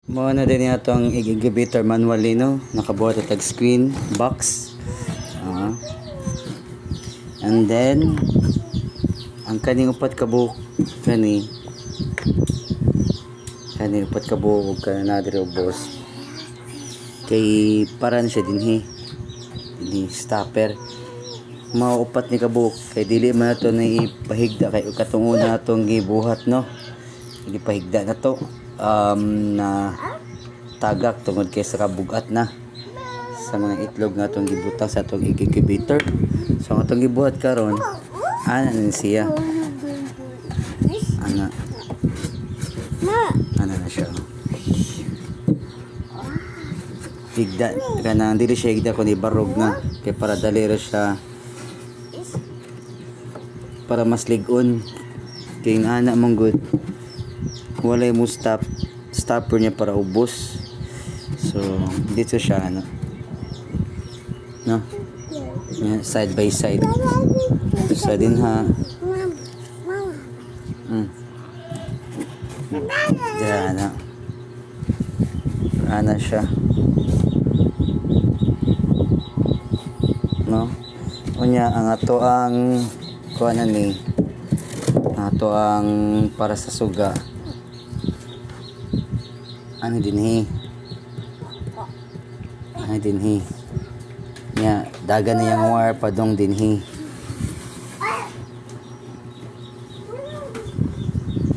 Mo na din yato ang incubator manually no, nakabuhat at screen box. And then ang kaning upat ka buok kani upat ka buok kana na diri boss. Kay para na siya dinhi. Ini stopper. Maupat ni kabuok kay dili man nato na ipahigda kay katong una natong gibuhat no. Hindi pahigda na to. Na tagak tungod kay sa kabugat na sa mga itlog nga itong gibutang sa itong incubator. So ang itong gibuhat karon ana na siya, ana na siya higda kanang dili siya higda kundi barog na kay para dali ra siya para mas ligon kay ana mong good walay mo stopper niya para ubos. So dito siya ano no yeah, side by side sa din ha yan ana siya no unya ang ato ang kuanan ni ato ang para sa suga ano dinhi nya daga na yang wire padong dinhi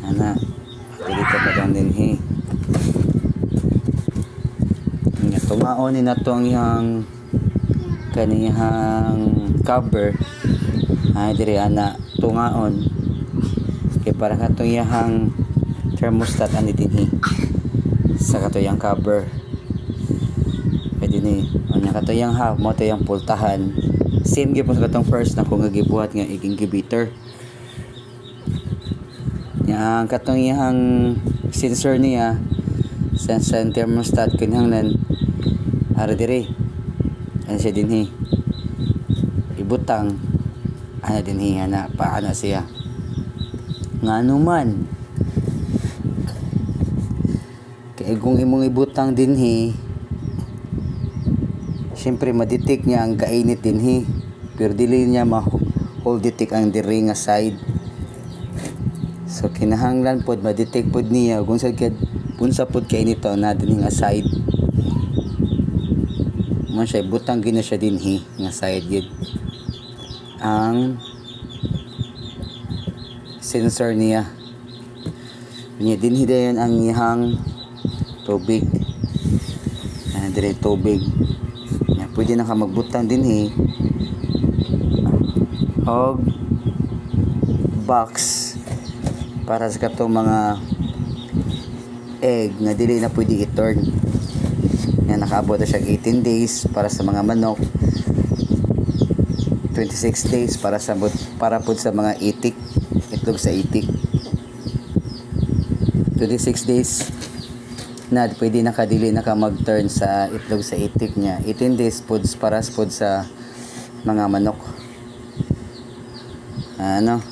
ana dito padong dinhi nya tumaon ni nato ang yang kanihang cover ay diri ana tungaon kay para katong yang thermostat ani dinhi sa katuyang cover pwede ni nya katuyang half mo to yung pultahan same gyud sa katong first na kung gibuhat nga incubator yang katong yang sensor niya sensor thermostat kinahanglan ara diri ano siya dinhi ibutang ana dinhi ana paana siya ngano man kaya kung imong ibutang dinhi siyempre madetect niya ang kainit dinhi pero dili niya ma-hold detect ang diri nga side. So kinahanglan pod madetect pod niya kung sa pod kainit na dinhi nga side mo siya ibutang gina siya dinhi nga side gid ang sensor niya dinhi dayon ang ihang tubig dire tubig pwede na ka magbutang dinhi og box para sa katong mga egg na dili na pwede i-turn nga nakaabot na siya 18 days para sa mga manok 26 days para po sa mga itik itlog sa itik 26 days na pwede nakadili na ka mag-turn sa itlog sa itik niya 18 days para sa mga manok ano